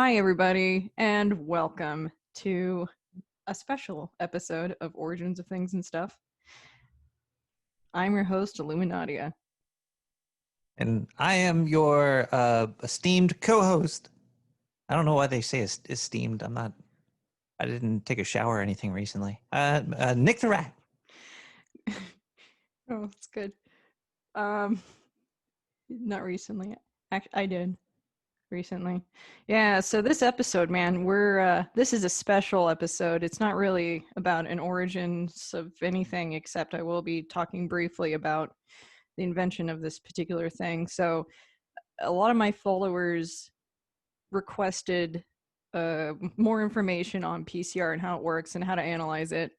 Hi, everybody, and welcome to a special episode of Origins of Things and Stuff. I'm your host, Illuminatia. And I am your esteemed co-host. I don't know why they say esteemed. I didn't take a shower or anything recently. Nick the Rat. Oh, that's good. Not recently. I did recently. Yeah, so this episode, man, this is a special episode. It's not really about an origins of anything, except I will be talking briefly about the invention of this particular thing. So a lot of my followers requested more information on PCR and how it works and how to analyze it.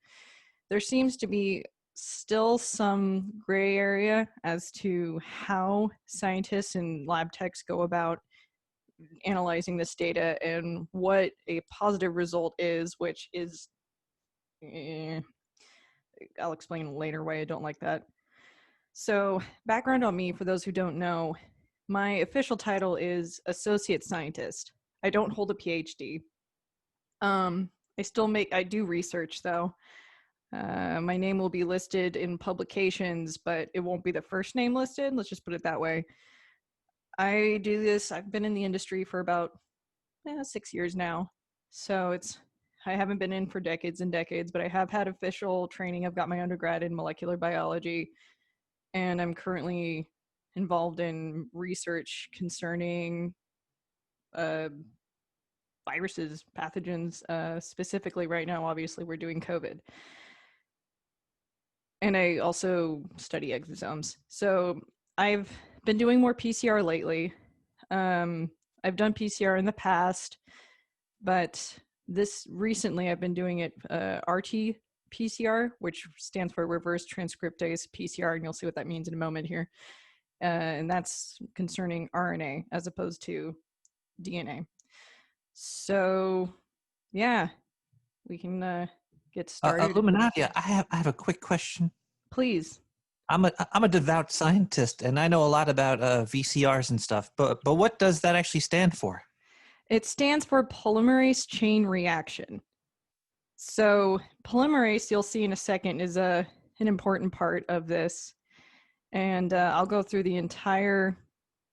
There seems to be still some gray area as to how scientists and lab techs go about analyzing this data and what a positive result is, which is, I'll explain later why I don't like that. So, background on me, for those who don't know, my official title is Associate Scientist. I don't hold a PhD. I do research though. My name will be listed in publications, but it won't be the first name listed. Let's just put it that way. I do this, I've been in the industry for about 6 years now. So I haven't been in for decades and decades, but I have had official training. I've got my undergrad in molecular biology, and I'm currently involved in research concerning viruses, pathogens. Specifically right now, obviously, we're doing COVID. And I also study exosomes. So I've been doing more PCR lately. I've done PCR in the past, but this recently I've been doing it RT PCR, which stands for reverse transcriptase PCR, and you'll see what that means in a moment here. And that's concerning RNA as opposed to DNA. So, yeah, we can get started. Illuminatia, I have a quick question. Please. I'm a devout scientist, and I know a lot about VCRs and stuff. But what does that actually stand for? It stands for polymerase chain reaction. So polymerase, you'll see in a second, is an important part of this. And I'll go through the entire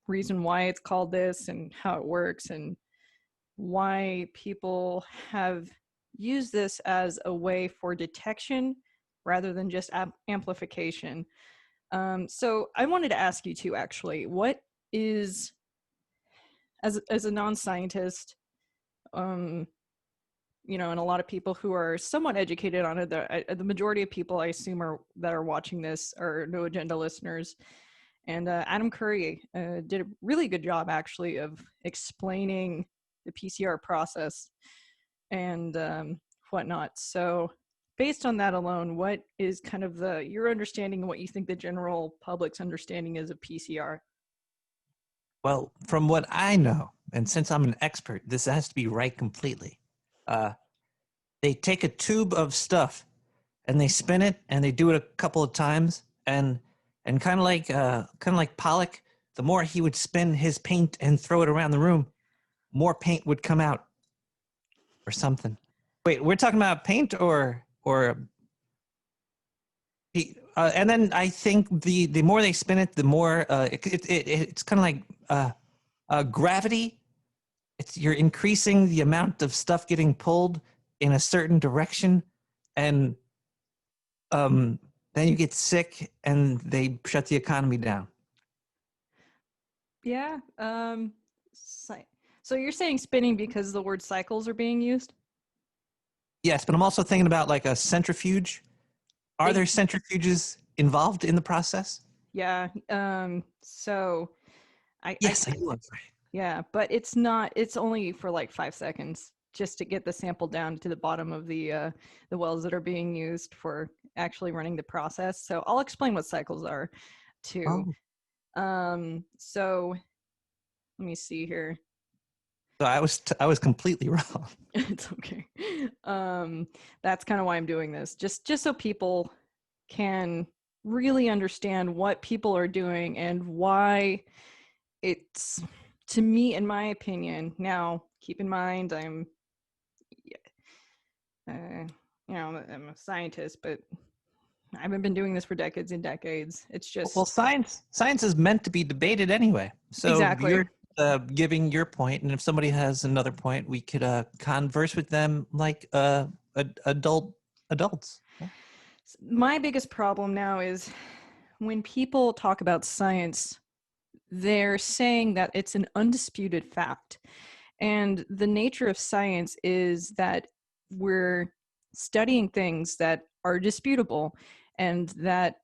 reason why it's called this and how it works and why people have used this as a way for detection rather than just amplification. So I wanted to ask you two, actually, what is, as a non-scientist, and a lot of people who are somewhat educated on it, the majority of people I assume that are watching this are no agenda listeners. And Adam Curry did a really good job, actually, of explaining the PCR process and whatnot. So based on that alone, what is kind of your understanding of what you think the general public's understanding is of PCR? Well, from what I know, and since I'm an expert, this has to be right completely. They take a tube of stuff and they spin it, and they do it a couple of times, and kind of like Pollock, the more he would spin his paint and throw it around the room, more paint would come out, or something. Wait, we're talking about paint or and then I think the more they spin it, the more it's kind of like gravity. You're increasing the amount of stuff getting pulled in a certain direction, and then you get sick and they shut the economy down. Yeah. So you're saying spinning because the word cycles are being used? Yes, but I'm also thinking about like a centrifuge. Are there centrifuges involved in the process? Yeah. So I was. yeah, but it's not. It's only for like 5 seconds, just to get the sample down to the bottom of the wells that are being used for actually running the process. So I'll explain what cycles are, too. So let me see here. So I was completely wrong. It's okay. That's kind of why I'm doing this, just so people can really understand what people are doing and why it's, to me, in my opinion. Now, keep in mind, I'm I'm a scientist, but I haven't been doing this for decades and decades. It's just Well, science is meant to be debated anyway. So exactly. you're giving your point, and if somebody has another point, we could converse with them like adults. Yeah. My biggest problem now is when people talk about science, they're saying that it's an undisputed fact. And the nature of science is that we're studying things that are disputable and that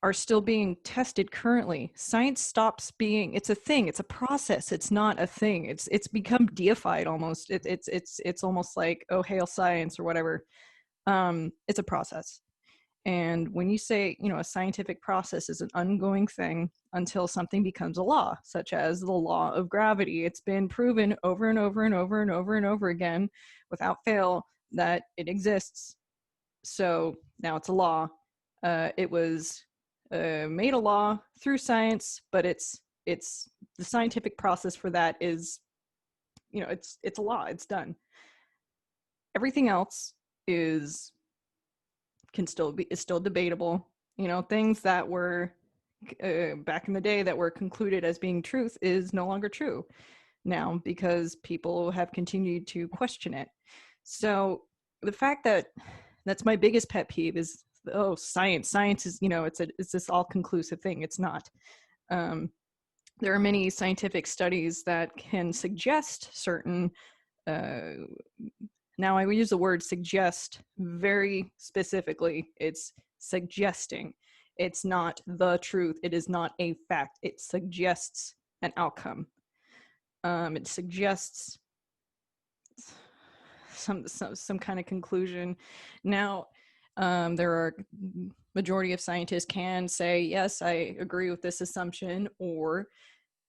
are still being tested currently. Science stops being, it's a thing, it's a process, it's not a thing. It's become deified almost. It's almost like, oh, hail science or whatever. It's a process. And when you say, a scientific process is an ongoing thing until something becomes a law, such as the law of gravity. It's been proven over and over and over and over and over again without fail that it exists. So now it's a law. It was made a law through science, but it's the scientific process for that is, it's a law. It's done. Everything else is still debatable. Things that were back in the day that were concluded as being truth is no longer true now because people have continued to question it. So the fact that's my biggest pet peeve is, oh, science is, it's this all conclusive thing. It's not. There are many scientific studies that can suggest certain now I use the word suggest very specifically. It's suggesting. It's not the truth. It is not a fact. It suggests an outcome. It suggests some kind of conclusion. Now, there are majority of scientists can say, yes, I agree with this assumption, or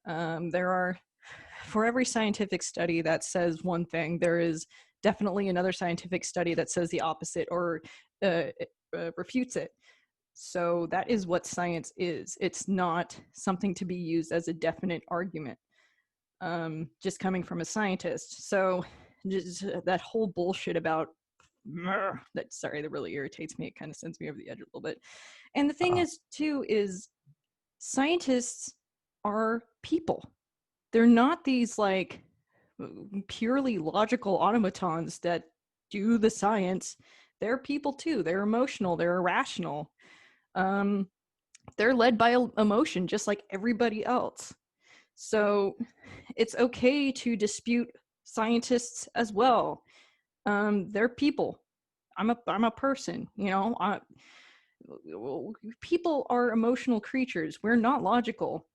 there are, for every scientific study that says one thing, there is definitely another scientific study that says the opposite or refutes it. So that is what science is. It's not something to be used as a definite argument, just coming from a scientist. So just that whole bullshit about that really irritates me. It kind of sends me over the edge a little bit. And the thing is, too, is scientists are people. They're not these like purely logical automatons that do the science. They're people too. They're emotional. They're irrational. They're led by emotion just like everybody else. So it's okay to dispute scientists as well. They're people. I'm a person, people are emotional creatures. We're not logical.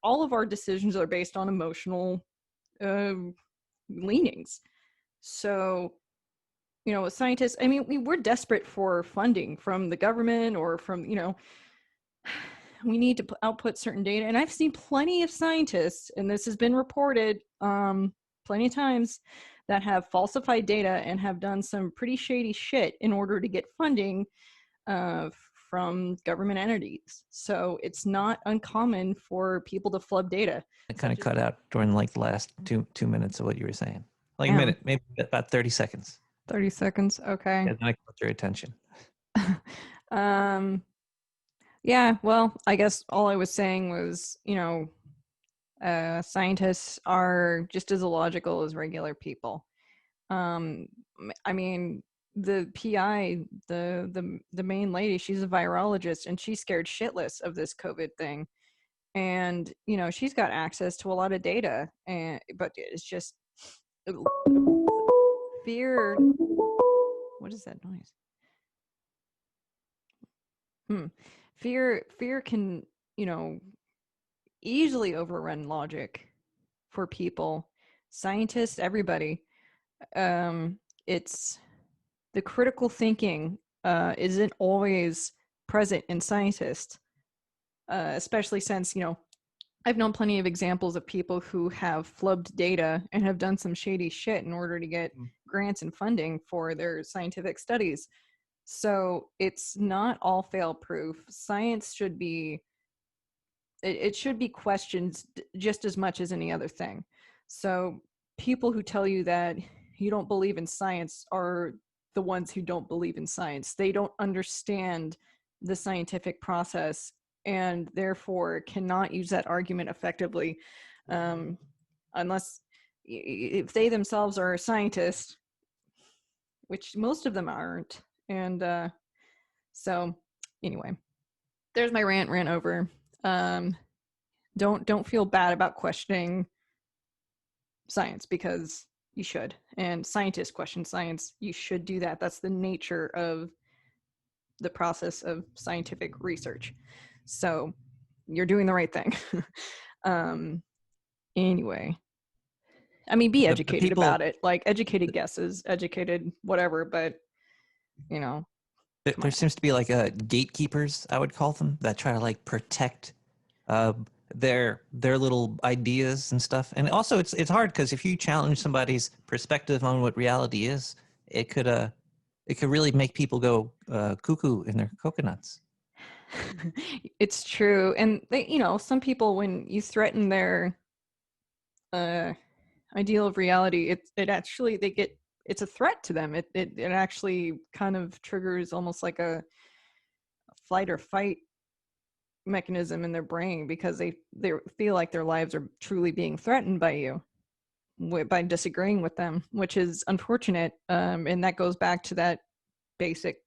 All of our decisions are based on emotional leanings. So, scientists, I mean, we're desperate for funding from the government or from, we need to output certain data. And I've seen plenty of scientists, and this has been reported plenty of times, that have falsified data and have done some pretty shady shit in order to get funding from government entities. So it's not uncommon for people to flub data. I kind of cut out during like the last two minutes of what you were saying. Like a minute, maybe about 30 seconds. 30 seconds. Okay. Yeah, then I got your attention. Yeah, well, I guess all I was saying was, scientists are just as illogical as regular people. I mean, the PI, the main lady, she's a virologist, and she's scared shitless of this COVID thing. And she's got access to a lot of data, but it's just fear. What is that noise? Fear can easily overrun logic for people, scientists, everybody. It's the critical thinking isn't always present in scientists, especially since I've known plenty of examples of people who have flubbed data and have done some shady shit in order to get grants and funding for their scientific studies. So it's not all fail proof. Science should be, it should be questioned just as much as any other thing. So people who tell you that you don't believe in science are the ones who don't believe in science. They don't understand the scientific process and therefore cannot use that argument effectively, unless if they themselves are a scientist, which most of them aren't. And so anyway, there's my rant over. Don't feel bad about questioning science, because you should. And scientists question science. You should do that. That's the nature of the process of scientific research. So you're doing the right thing. Anyway, I mean, be educated about it. Like, educated guesses, educated whatever, but you know, there seems to be like gatekeepers, I would call them, that try to like protect their little ideas and stuff. And also it's hard because if you challenge somebody's perspective on what reality is, it could really make people go cuckoo in their coconuts. It's true. And they, some people, when you threaten their ideal of reality, it actually, it's a threat to them. It actually kind of triggers almost like a flight or fight mechanism in their brain, because they feel like their lives are truly being threatened by you, by disagreeing with them, which is unfortunate. And that goes back to that basic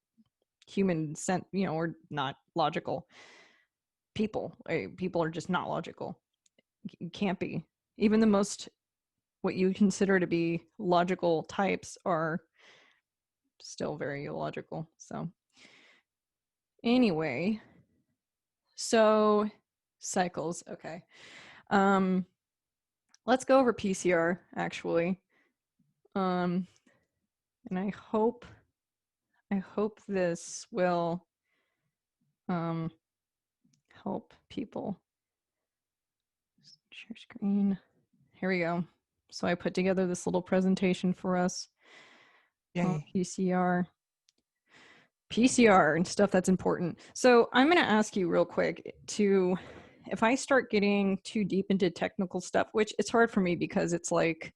human sense, or not logical. People are just not logical. You can't be. Even the most, what you consider to be logical types are still very illogical. So anyway, so cycles. Okay. Let's go over PCR actually. And I hope this will help people. Share screen. Here we go. So I put together this little presentation for us. PCR and stuff that's important. So I'm going to ask you real quick if I start getting too deep into technical stuff, which it's hard for me because it's like,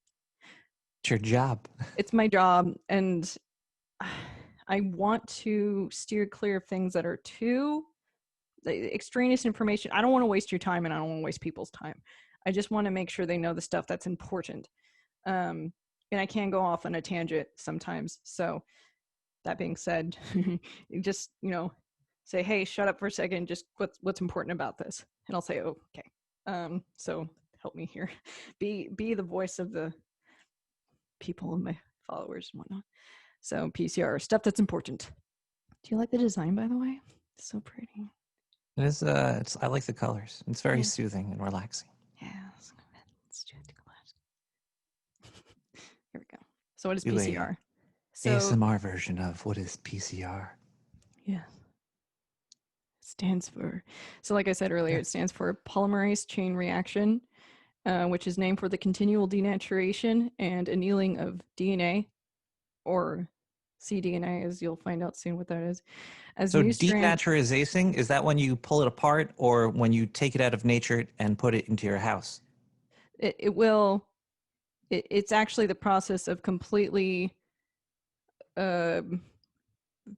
it's your job. It's my job, and I want to steer clear of things that are too extraneous information. I don't want to waste your time, and I don't want to waste people's time. I just want to make sure they know the stuff that's important. And I can go off on a tangent sometimes. So that being said, you just, say, hey, shut up for a second. Just what's important about this? And I'll say, oh, okay. So help me here. Be the voice of the people and my followers and whatnot. So PCR, stuff that's important. Do you like the design, by the way? It's so pretty. It is. I like the colors. It's very soothing and relaxing. Yeah. Let's do it. Here we go. So what is PCR? ASMR version of what is PCR? Yeah. It stands for, so like I said earlier, it stands for polymerase chain reaction, which is named for the continual denaturation and annealing of DNA, or cDNA, as you'll find out soon what that is. So denaturization, is that when you pull it apart or when you take it out of nature and put it into your house? It's actually the process of completely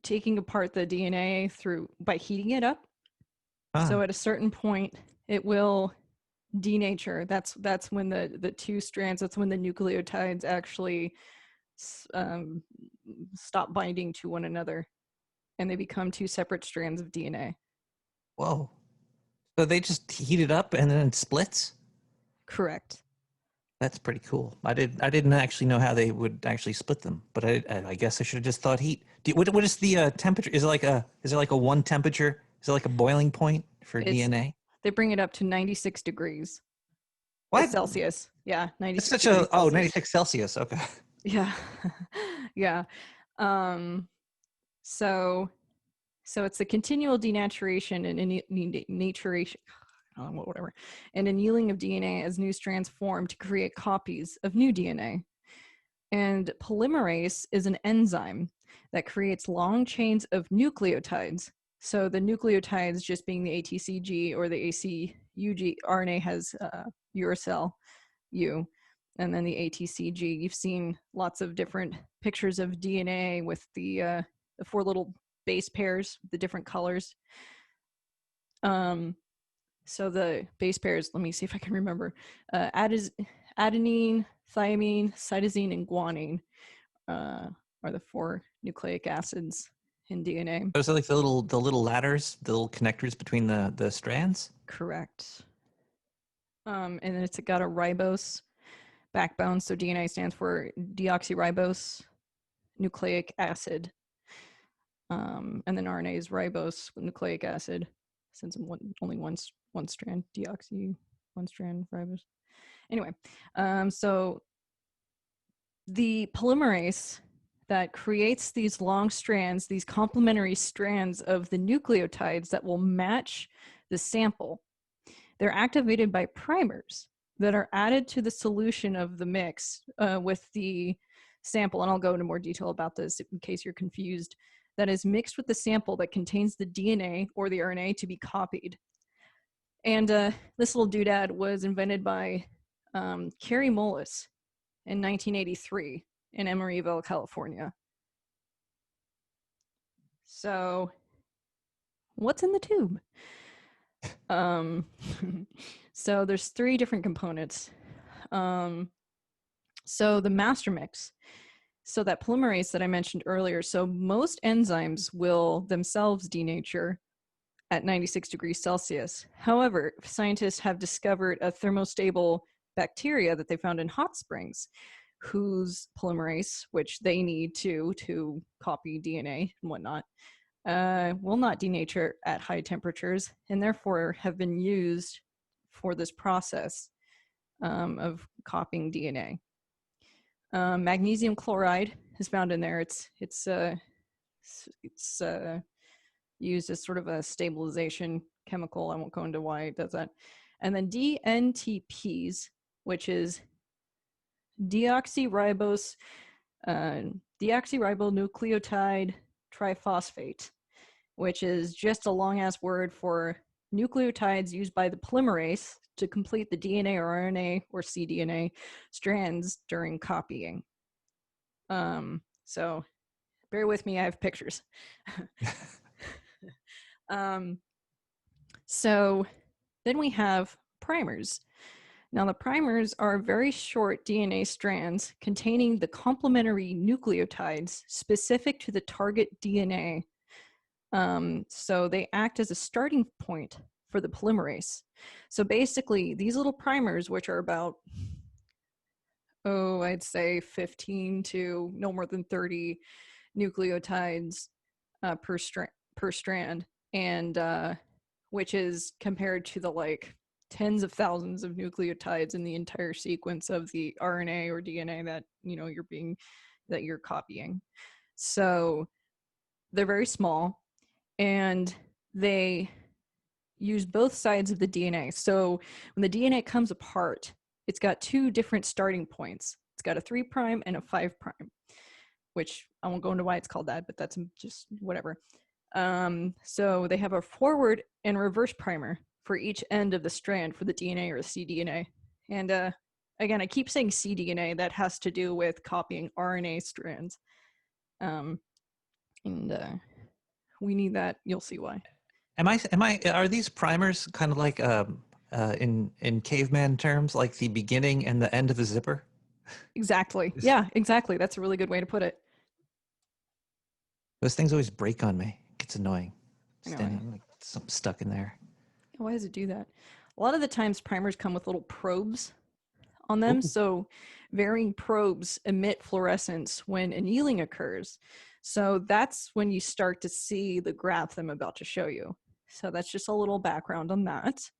taking apart the DNA by heating it up. So at a certain point, it will denature. That's when the two strands, that's when the nucleotides actually stop binding to one another, and they become two separate strands of DNA. Whoa. So they just heat it up and then it splits? Correct. That's pretty cool. I didn't actually know how they would actually split them, but I guess I should have just thought heat. What is the temperature? Is there like a one temperature? Is there like a boiling point for DNA? They bring it up to 96 degrees. What? Celsius. Yeah, 96. It's such 96 Celsius. Okay. Yeah. Yeah. So it's the continual denaturation and denaturation, whatever, and annealing of DNA as new strands form to create copies of new DNA. And polymerase is an enzyme that creates long chains of nucleotides. So the nucleotides just being the ATCG or the ACUG, RNA has uracil U. And then the ATCG, you've seen lots of different pictures of DNA with the 4 little base pairs, the different colors. So the base pairs, let me see if I can remember. Adenine, thymine, cytosine, and guanine are the 4 nucleic acids in DNA. Those are like the little ladders, the little connectors between the strands? Correct. And then it's got a ribose backbone. So DNA stands for deoxyribose nucleic acid. And then RNA is ribose nucleic acid, since only one strand, deoxy, one strand ribose. Anyway, so the polymerase that creates these long strands, these complementary strands of the nucleotides that will match the sample, they're activated by primers that are added to the solution of the mix with the sample. And I'll go into more detail about this in case you're confused. That is mixed with the sample that contains the DNA or the RNA to be copied. And this little doodad was invented by Carrie Mullis in 1983 in Emeryville, California. So, what's in the tube? So there's 3 different components. So the master mix, so that polymerase that I mentioned earlier, so most enzymes will themselves denature at 96 degrees Celsius. However, scientists have discovered a thermostable bacteria that they found in hot springs, whose polymerase, which they need to copy DNA and whatnot, will not denature at high temperatures, and therefore have been used for this process of copying DNA. Magnesium chloride is found in there. It's used as sort of a stabilization chemical. I won't go into why it does that. And then DNTPs, which is deoxyribonucleotide triphosphate, which is just a long-ass word for nucleotides used by the polymerase to complete the DNA or RNA or cDNA strands during copying. So bear with me, I have pictures. So then we have primers. Now the primers are very short DNA strands containing the complementary nucleotides specific to the target DNA. So they act as a starting point for the polymerase. So basically these little primers, which are about, I'd say 15 to no more than 30 nucleotides per strand, and which is compared to the like tens of thousands of nucleotides in the entire sequence of the RNA or DNA that you're copying. So they're very small, and they use both sides of the DNA. So when the DNA comes apart, it's got 2 different starting points. It's got a 3' and a 5', which I won't go into why it's called that, but that's just whatever. So they have a forward and reverse primer for each end of the strand for the DNA or the cDNA. And again, I keep saying cDNA. That has to do with copying RNA strands. We need that. You'll see why. Are these primers kind of like in caveman terms, like the beginning and the end of a zipper? Exactly. Yeah, exactly. That's a really good way to put it. Those things always break on me. It gets annoying. Standing like something stuck in there. Why does it do that? A lot of the times primers come with little probes on them. Ooh. So varying probes emit fluorescence when annealing occurs. So that's when you start to see the graph I'm about to show you. So that's just a little background on that.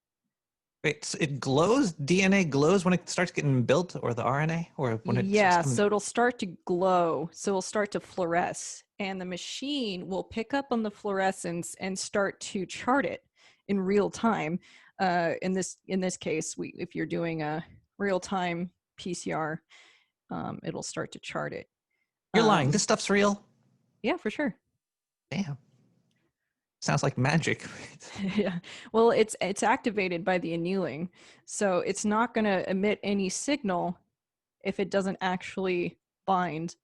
Wait, so it glows? DNA glows when it starts getting built, or the RNA? Or when it so it'll start to glow. So it'll start to fluoresce. And the machine will pick up on the fluorescence and start to chart it in real time. In this case, if you're doing a real-time PCR, it'll start to chart it. You're lying. This stuff's real? Yeah, for sure. Damn. Sounds like magic. Yeah. Well, it's activated by the annealing, so it's not going to emit any signal if it doesn't actually bind.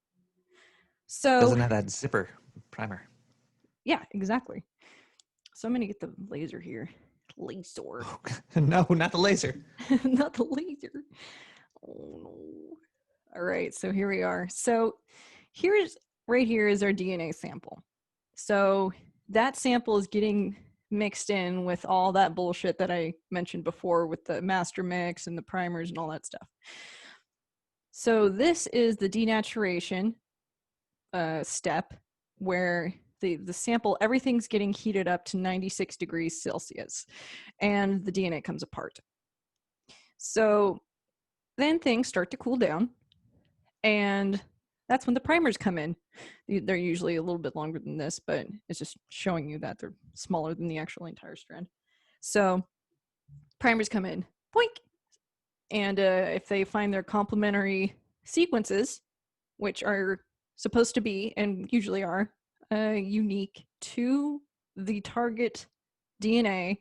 So Doesn't have that zipper primer. yeah, exactly. So I'm gonna get the laser here. Laser. No, not the laser. Not the laser. Oh no. All right, so here we are. So right here is our DNA sample. So that sample is getting mixed in with all that bullshit that I mentioned before with the master mix and the primers and all that stuff. So this is the denaturation step where the sample, everything's getting heated up to 96 degrees Celsius and the DNA comes apart. So then things start to cool down, and that's when the primers come in. They're usually a little bit longer than this, but it's just showing you that they're smaller than the actual entire strand. So primers come in, boink, and if they find their complementary sequences, which are supposed to be and usually are unique to the target DNA.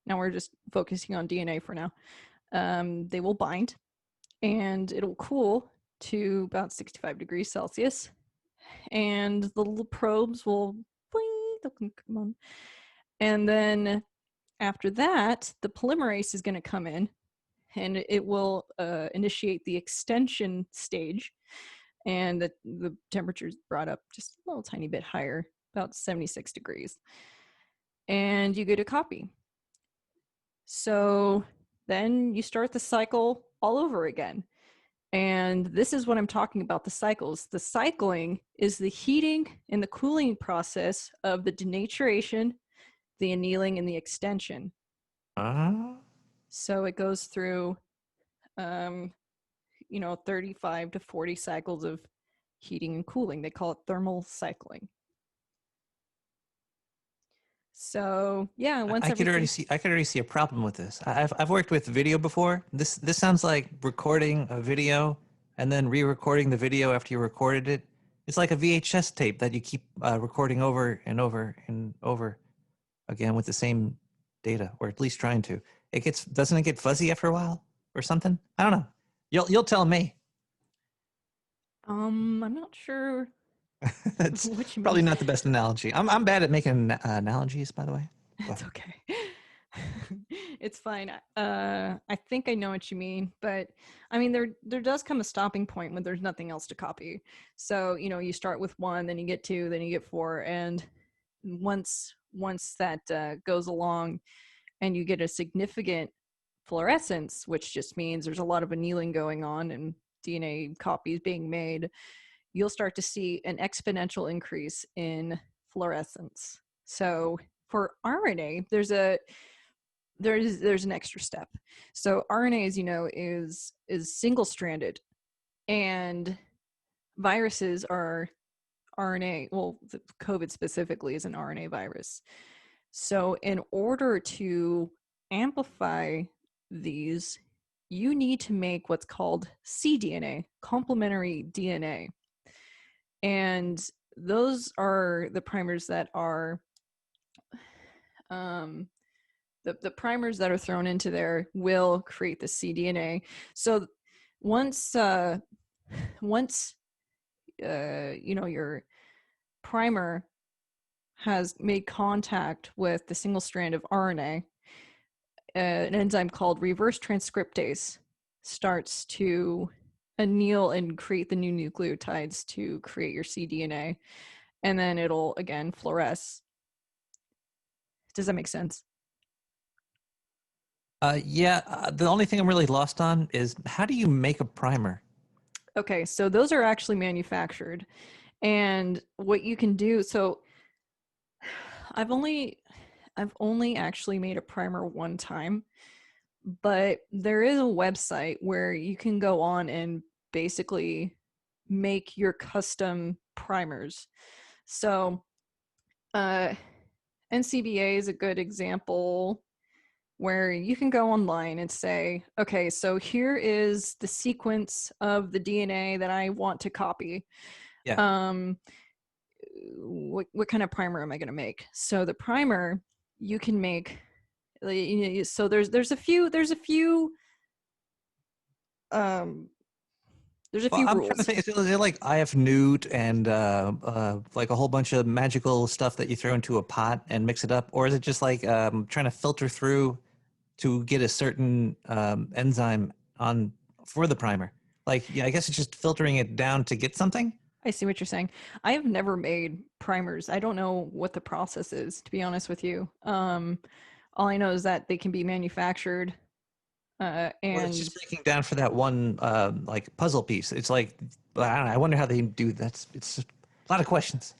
Now we're just focusing on DNA for now. They will bind and it'll cool to about 65 degrees Celsius. And the little probes will come on. And then after that, the polymerase is going to come in and it will initiate the extension stage. And the temperature is brought up just a little tiny bit higher, about 76 degrees. And you get a copy. So then you start the cycle all over again. And this is what I'm talking about, the cycles. The cycling is the heating and the cooling process of the denaturation, the annealing, and the extension. So it goes through 35 to 40 cycles of heating and cooling. They call it thermal cycling. So yeah, I could already see a problem with this. I've worked with video before. This sounds like recording a video and then re-recording the video after you recorded it. It's like a VHS tape that you keep recording over and over and over again with the same data, or at least trying to. Doesn't it get fuzzy after a while or something? I don't know. You'll tell me. I'm not sure. That's what you probably mean. not the best analogy. I'm bad at making analogies, by the way. It's okay. It's fine. I think I know what you mean, but I mean there does come a stopping point when there's nothing else to copy. So you start with 1, then you get 2, then you get 4, and once that goes along, and you get a significant fluorescence, which just means there's a lot of annealing going on and DNA copies being made, you'll start to see an exponential increase in fluorescence. So for RNA, there's an extra step. So RNA, as you know, is single-stranded, and viruses are RNA. Well, COVID specifically is an RNA virus. So in order to amplify these, you need to make what's called cDNA, complementary DNA. And those are the primers that are the primers that are thrown into there will create the cDNA. So once your primer has made contact with the single strand of RNA, an enzyme called reverse transcriptase starts to anneal and create the new nucleotides to create your cDNA, and then it'll again fluoresce. Does that make sense? The only thing I'm really lost on is how do you make a primer? Okay, so those are actually manufactured, and what you can do. So I've only actually made a primer one time, but there is a website where you can go on and basically make your custom primers. So NCBA is a good example where you can go online and say, okay, so here is the sequence of the DNA that I want to copy. Yeah. What kind of primer am I going to make? So the primer you can make. So there's a few There's a Well, few I'm trying to rules. think. Is it like IF Newt and like a whole bunch of magical stuff that you throw into a pot and mix it up, or is it just like trying to filter through to get a certain enzyme on for the primer? Like, yeah, I guess it's just filtering it down to get something. I see what you're saying. I have never made primers. I don't know what the process is, to be honest with you. All I know is that they can be manufactured, Well, it's and just breaking down for that one like puzzle piece. It's like I don't know. I wonder how they do that. It's just a lot of questions.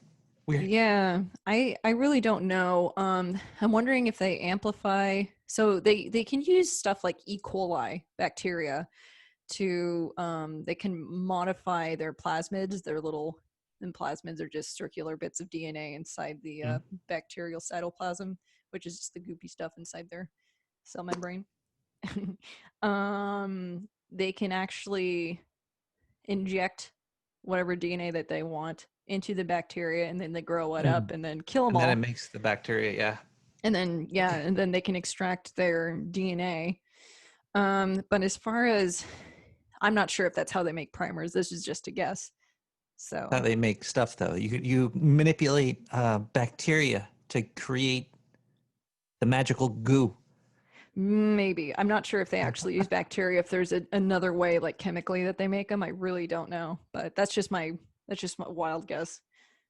Weird. yeah, I really don't know. I'm wondering if they amplify. So they can use stuff like E. coli bacteria to they can modify their plasmids. Their little and plasmids are just circular bits of DNA inside the Mm. bacterial cytoplasm, which is just the goopy stuff inside their cell membrane. They can actually inject whatever DNA that they want into the bacteria, and then they grow it up Mm. and then kill them And then it all. makes the bacteria. Yeah. And then yeah, and then they can extract their DNA. But as far as I'm not sure if that's how they make primers. This is just a guess. How So they make stuff though. You manipulate bacteria to create the magical goo. maybe I'm not sure if they actually use bacteria. If there's another way, like chemically, that they make them, I really don't know. But that's just my wild guess.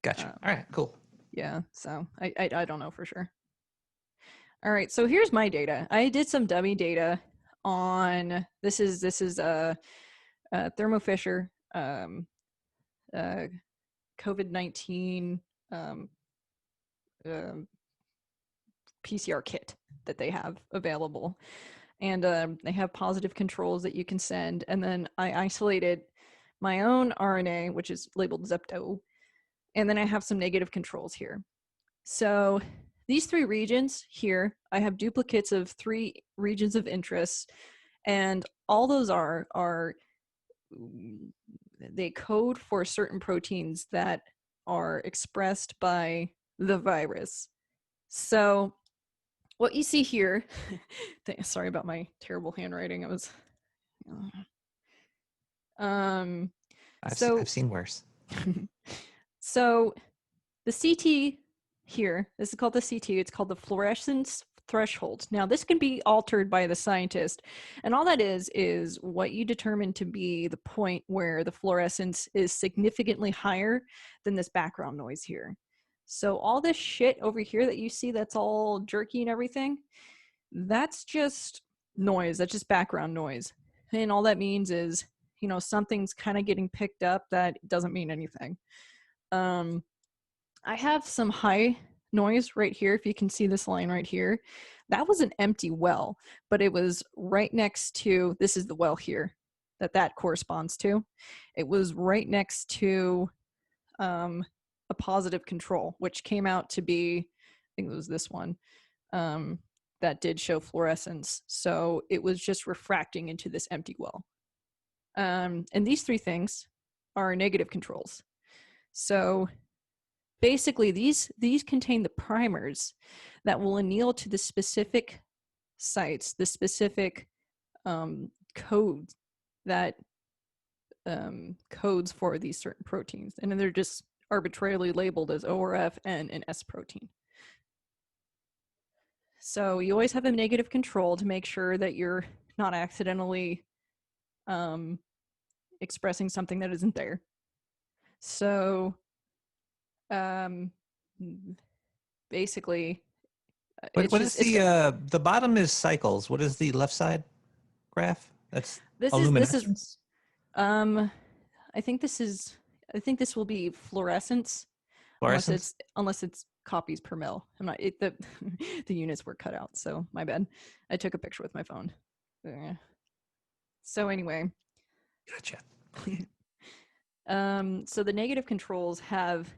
Gotcha. All right. Cool. Yeah. So I don't know for sure. All right. So here's my data. I did some dummy data on this is Thermo Fisher uh, COVID-19 um, um PCR kit that they have available. And they have positive controls that you can send. And then I isolated my own RNA, which is labeled Zepto. And then I have some negative controls here. So these three regions here, I have duplicates of three regions of interest. And all those are they code for certain proteins that are expressed by the virus. So what you see here, sorry about my terrible handwriting. It was, um, so, I've seen worse. so the CT here, this is called the CT. It's called the fluorescence threshold. Now, this can be altered by the scientist, and all that is what you determine to be the point where the fluorescence is significantly higher than this background noise here. So all this shit over here that you see that's all jerky and everything, that's just noise. That's just background noise. And all that means is, something's kind of getting picked up that doesn't mean anything. I have some high noise right here. If you can see this line right here, that was an empty well, but it was right next to, this is the well here that corresponds to. It was right next to a positive control, which came out to be, I think it was this one, that did show fluorescence. So it was just refracting into this empty well. And these three things are negative controls. So basically, these contain the primers that will anneal to the specific sites, the specific code that codes for these certain proteins. And then they're just arbitrarily labeled as O or F, N, and S protein. So you always have a negative control to make sure that you're not accidentally expressing something that isn't there. So basically, What is the bottom is cycles. What is the left side graph? That's this illuminescence. I think this will be fluorescence, Fluorescence. unless it's copies per mil. I'm not the the units were cut out, so my bad. I took a picture with my phone. So anyway, Gotcha. so the negative controls have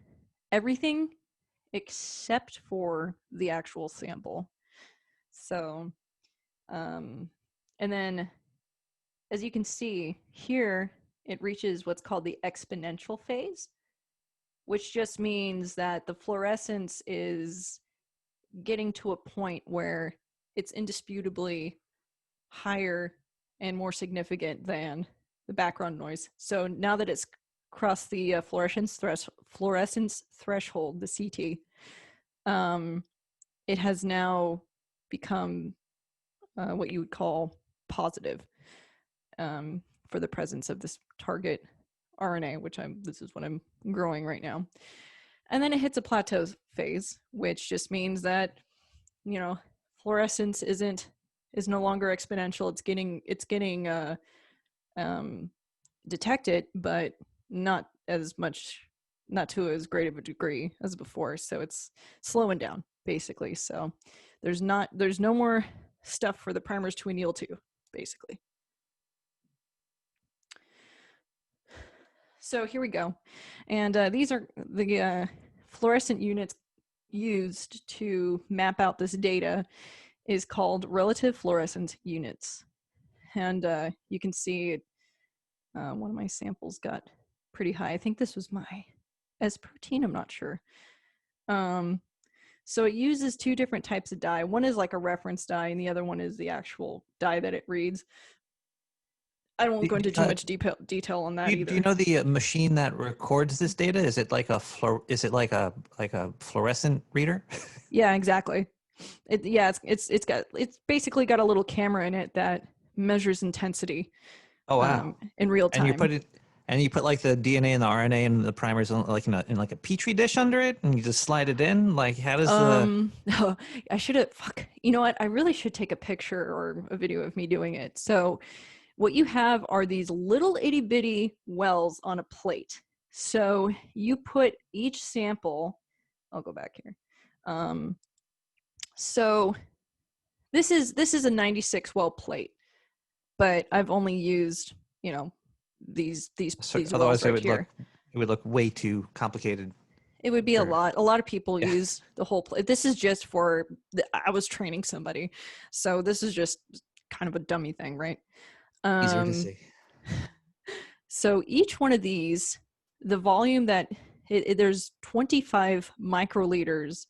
everything except for the actual sample. So, and then as you can see here, it reaches what's called the exponential phase, which just means that the fluorescence is getting to a point where it's indisputably higher and more significant than the background noise. So now that it's crossed the fluorescence threshold, the CT, it has now become what you would call positive for the presence of this target RNA, which this is what I'm growing right now. And then it hits a plateau phase, which just means that, you know, fluorescence is no longer exponential. It's getting detected, but not to as great of a degree as before. So it's slowing down basically. So there's no more stuff for the primers to anneal to, basically. So here we go. And these are the fluorescent units used to map out this data is called relative fluorescence units. And you can see one of my samples got pretty high. I think this was my S protein, I'm not sure. So it uses two different types of dye. One is like a reference dye, and the other one is the actual dye that it reads. I won't go into too much detail on that either. Do you know the machine that records this data? Is it like a fluorescent reader? Yeah, exactly. It's basically got a little camera in it that measures intensity. Oh wow! In real time. And you put like the DNA and the RNA and the primers in like a petri dish under it, and you just slide it in. Like how does Oh, I should have. Fuck. You know what? I really should take a picture or a video of me doing it. So, what you have are these little itty bitty wells on a plate. So you put each sample. I'll go back here. So this is a 96 well plate, but I've only used, you know, these otherwise wells right here. It would look way too complicated. It would be a lot. A lot of people use the whole plate. This is just for I was training somebody, so this is just kind of a dummy thing, right? Easier to see. So each one of these, the volume that there's 25 microliters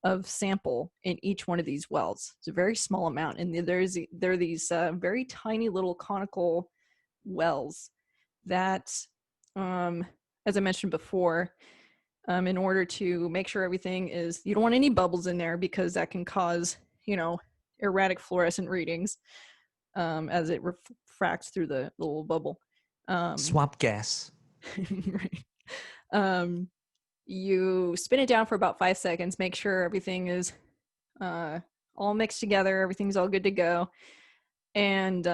of sample in each one of these wells. It's a very small amount, and there are these very tiny little conical wells that, as I mentioned before, in order to make sure everything is, you don't want any bubbles in there because that can cause, you know, erratic fluorescent readings as it refracts through the little bubble. Swamp gas. Right. You spin it down for about 5 seconds, make sure everything is all mixed together, everything's all good to go, and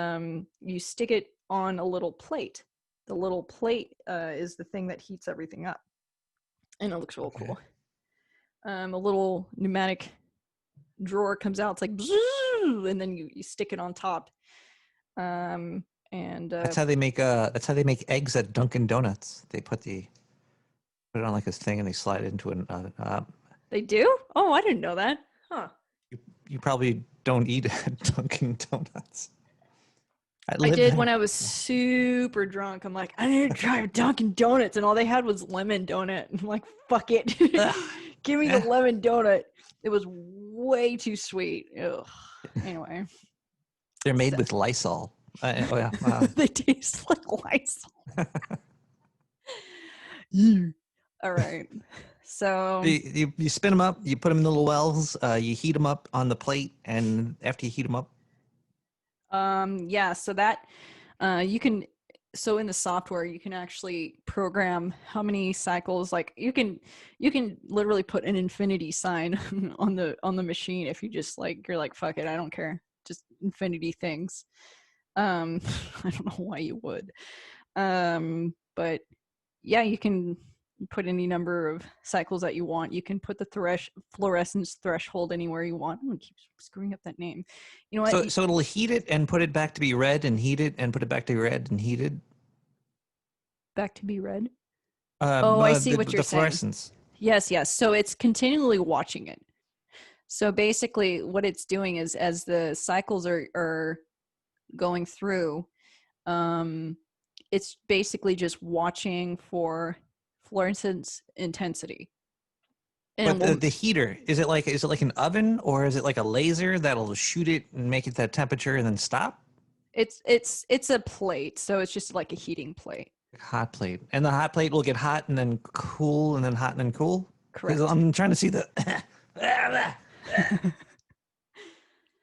you stick it on a little plate. The little plate is the thing that heats everything up, and it looks real cool. A little pneumatic drawer comes out. It's like, and then you stick it on top. And that's how they make eggs at Dunkin' Donuts. They put it on like this thing and they slide it into an. They do? Oh, I didn't know that. Huh. You probably don't eat at Dunkin' Donuts. I did when I was super drunk. I'm like, I need to try Dunkin' Donuts, and all they had was lemon donut. I'm like, fuck it, give me the lemon donut. It was way too sweet. Ugh. Anyway, they're made with Lysol. They taste like Lysol. All right. So you spin them up, you put them in the little wells, you heat them up on the plate, and after you heat them up, yeah. So that you can. So in the software, you can actually program how many cycles. Like you can literally put an infinity sign on the machine if you just you're like, fuck it, I don't care, just infinity things. I don't know why you would, but yeah, you can put any number of cycles that you want. You can put the fluorescence threshold anywhere you want. I'm gonna keep screwing up that name. You know what? So it'll heat it and put it back to be red, and heat it and put it back to be red and heated. Back to be red. I see what you're saying. The fluorescence. Yes. So it's continually watching it. So basically, what it's doing is, as the cycles are going through, it's basically just watching for fluorescence intensity. And but the heater, is it like an oven, or is it like a laser that'll shoot it and make it that temperature and then stop? It's a plate, so it's just like a heating plate. Hot plate. And the hot plate will get hot and then cool and then hot and then cool? Because Correct. I'm trying to see the...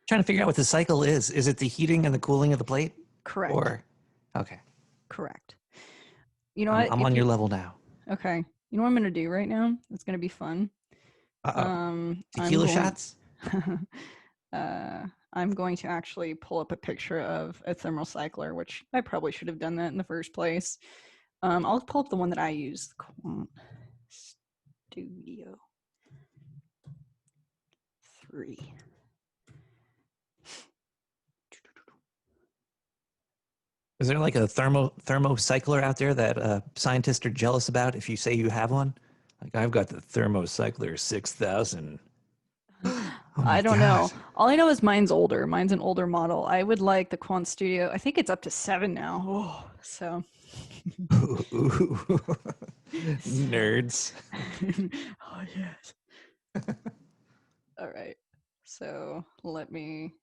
trying to figure out what the cycle is. Is it the heating and the cooling of the plate? Correct. Or... Okay. Correct. You know I'm on your level now. Okay. You know what I'm going to do right now? It's going to be fun. Uh-oh. Tequila shots? I'm going to actually pull up a picture of a thermocycler, which I probably should have done that in the first place. I'll pull up the one that I use, Quant Studio 3. Is there like a thermocycler out there that scientists are jealous about if you say you have one? Like, I've got the thermocycler 6000. Oh I don't know. All I know is mine's older. Mine's an older model. I would like the Quant Studio. I think it's up to 7 now. Oh, so. Nerds. Oh, yes. All right. So let me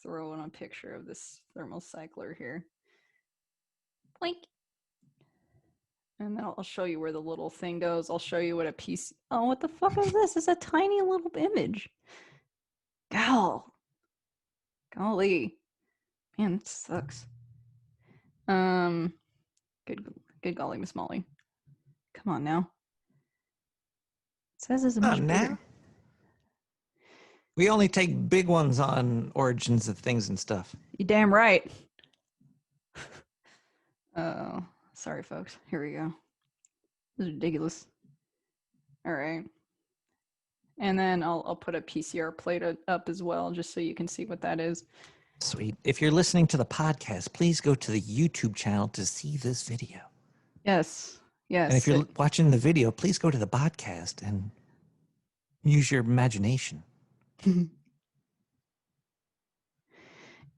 throw in a picture of this thermocycler here. Blink. And then I'll show you where the little thing goes. I'll show you what a piece. Oh, what the fuck is this? It's a tiny little image. Golly. Man, that sucks. Good golly, Miss Molly. Come on now. It says it's a much bigger. We only take big ones on origins of things and stuff. You damn right. Oh, sorry, folks. Here we go. This is ridiculous. All right. And then I'll put a PCR plate up as well, just so you can see what that is. Sweet. If you're listening to the podcast, please go to the YouTube channel to see this video. Yes. Yes. And if you're watching the video, please go to the podcast and use your imagination.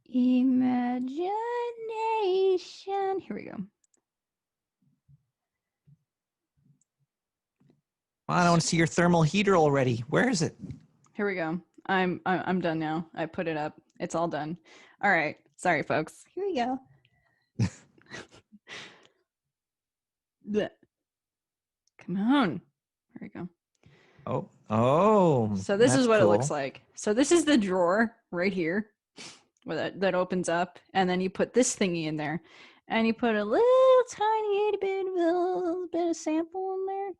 Imagination. Here we go. Well, I don't want to see your thermal heater already. Where is it? Here we go. I'm done now. I put it up. It's all done. All right. Sorry, folks. Here we go. Come on. There we go. Oh. So this is what cool. it looks like. So this is the drawer right here that opens up, and then you put this thingy in there, and you put a little tiny little bit of sample in there.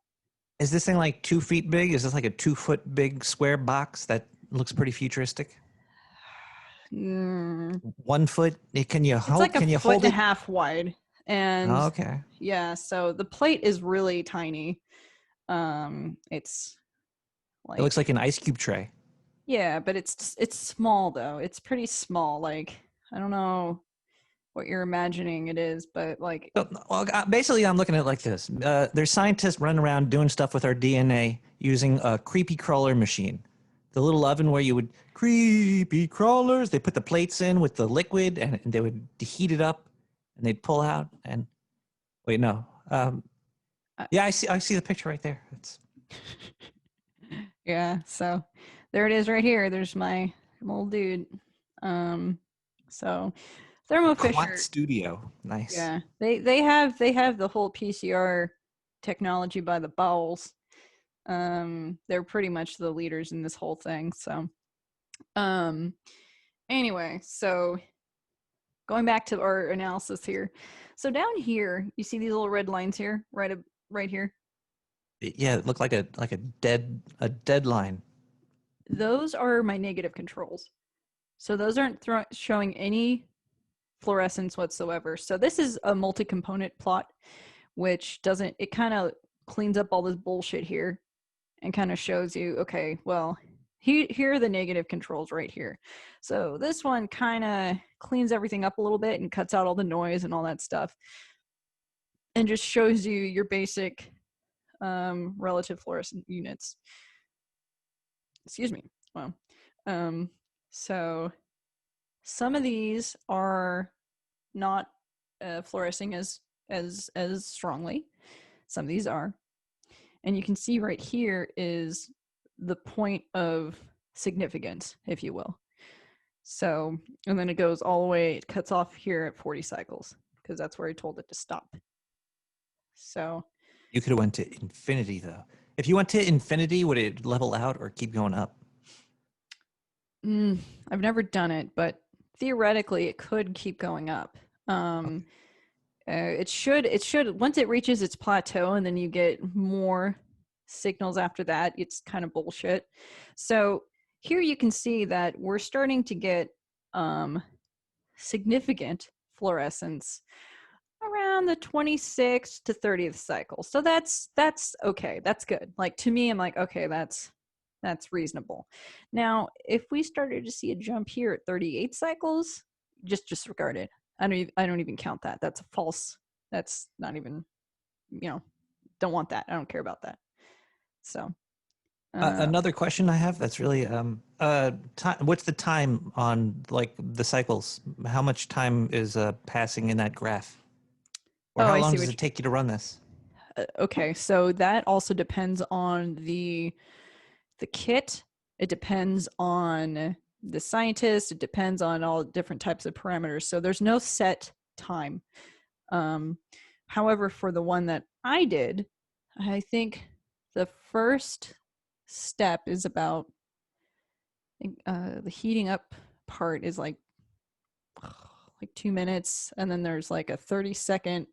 Is this thing like 2 feet big? Is this like a 2-foot big square box that looks pretty futuristic? 1 foot? Can you hold? It's like can a you foot hold and it? a half wide, and okay. Yeah, so the plate is really tiny. It's like, it looks like an ice cube tray. Yeah, but it's small though. It's pretty small. Like, I don't know what you're imagining it is, but like. Well, basically, I'm looking at it like this. There's scientists running around doing stuff with our DNA using a creepy crawler machine. The little oven where you would creepy crawlers. They put the plates in with the liquid, and they would heat it up, and they'd pull out. And wait, no. Yeah, I see the picture right there. It's. Yeah, so there it is right here. There's my old dude. So Thermo Fisher Quant Studio. Nice. Yeah. They have the whole PCR technology by the bowels. They're pretty much the leaders in this whole thing. So anyway, so going back to our analysis here. So down here, you see these little red lines here, right here. Yeah, it looked like a dead line. Those are my negative controls. So those aren't showing any fluorescence whatsoever. So this is a multi-component plot, which it kind of cleans up all this bullshit here and kind of shows you, okay, well, here are the negative controls right here. So this one kind of cleans everything up a little bit and cuts out all the noise and all that stuff and just shows you your basic relative fluorescent units. Excuse me. Well, so some of these are not fluorescing as strongly. Some of these are. And you can see right here is the point of significance, if you will. So, and then it goes all the way, it cuts off here at 40 cycles because that's where I told it to stop. So You could have went to infinity though. If you went to infinity, would it level out or keep going up? I've never done it, but theoretically it could keep going up. It should once it reaches its plateau and then you get more signals after that, it's kind of bullshit. So here you can see that we're starting to get significant fluorescence around the 26th to 30th cycle. So that's okay. That's good. Like to me, I'm like, okay, that's reasonable. Now, if we started to see a jump here at 38 cycles, just disregard it. I don't even count that. That's a false. That's not even, don't want that. I don't care about that. So Another question I have that's really what's the time on like the cycles? How much time is passing in that graph? Or how I long see does it take you to run this? Okay, so that also depends on the kit. It depends on the scientist. It depends on all different types of parameters. So there's no set time. However, for the one that I did, I think the first step is about the heating up part is like 2 minutes, and then there's like a 30-second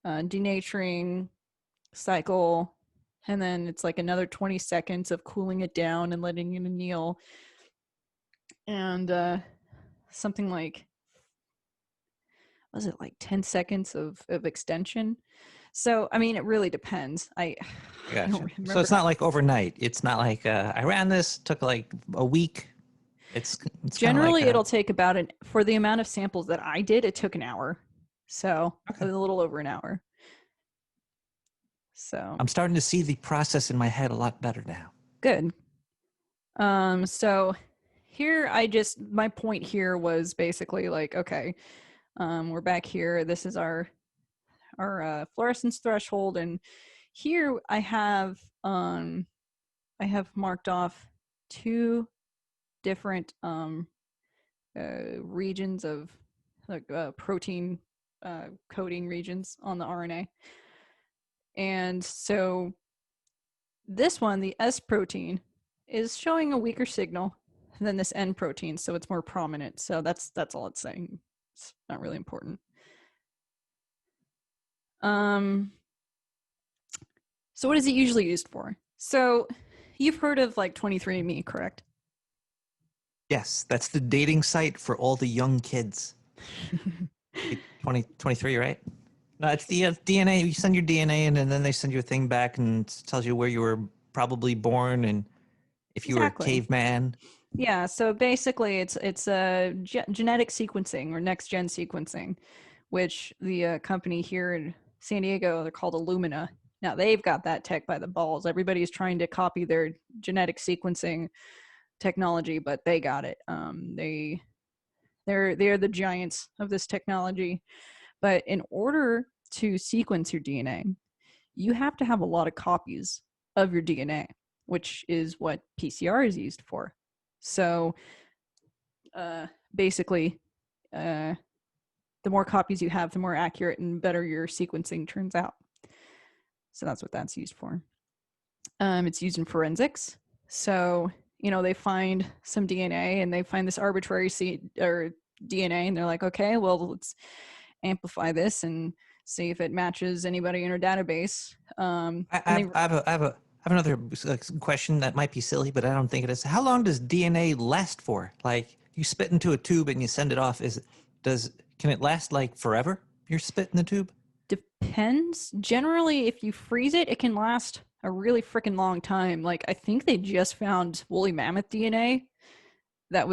denaturing cycle, and then it's like another 20 seconds of cooling it down and letting it anneal, and something like, was it like 10 seconds of extension? So I mean, it really depends. I Gotcha. don't remember. So it's not like overnight. It's not like I ran this, took like a week. It's generally like it'll take about for the amount of samples that I did, it took an hour. So okay. a little over an hour. So I'm starting to see the process in my head a lot better now. good. So here my point here was basically like, okay, we're back here. This is our fluorescence threshold, and here I have marked off two different regions of like protein coding regions on the RNA. And so this one, the S protein, is showing a weaker signal than this N protein, so it's more prominent. So that's all it's saying. It's not really important. So what is it usually used for? So you've heard of like 23andMe, correct? Yes, that's the dating site for all the young kids. 23, right? No, it's the DNA. You send your DNA in, and then they send you a thing back and it tells you where you were probably born and if you were a caveman. Yeah, so basically it's a genetic sequencing or next gen sequencing, which the company here in San Diego, they're called Illumina. Now they've got that tech by the balls. Everybody's trying to copy their genetic sequencing technology, but they got it. They're the giants of this technology. But in order to sequence your DNA, you have to have a lot of copies of your DNA, which is what PCR is used for. So basically, the more copies you have, the more accurate and better your sequencing turns out. So that's what that's used for. It's used in forensics. So, they find some DNA and they find this arbitrary DNA, and they're like, okay, well, let's amplify this and see if it matches anybody in our database. I have another question that might be silly, but I don't think it is. How long does DNA last for? Like you spit into a tube and you send it off. Can it last like forever? Your spit in the tube? Depends. Generally, if you freeze it, it can last a really freaking long time. Like I think they just found woolly mammoth DNA that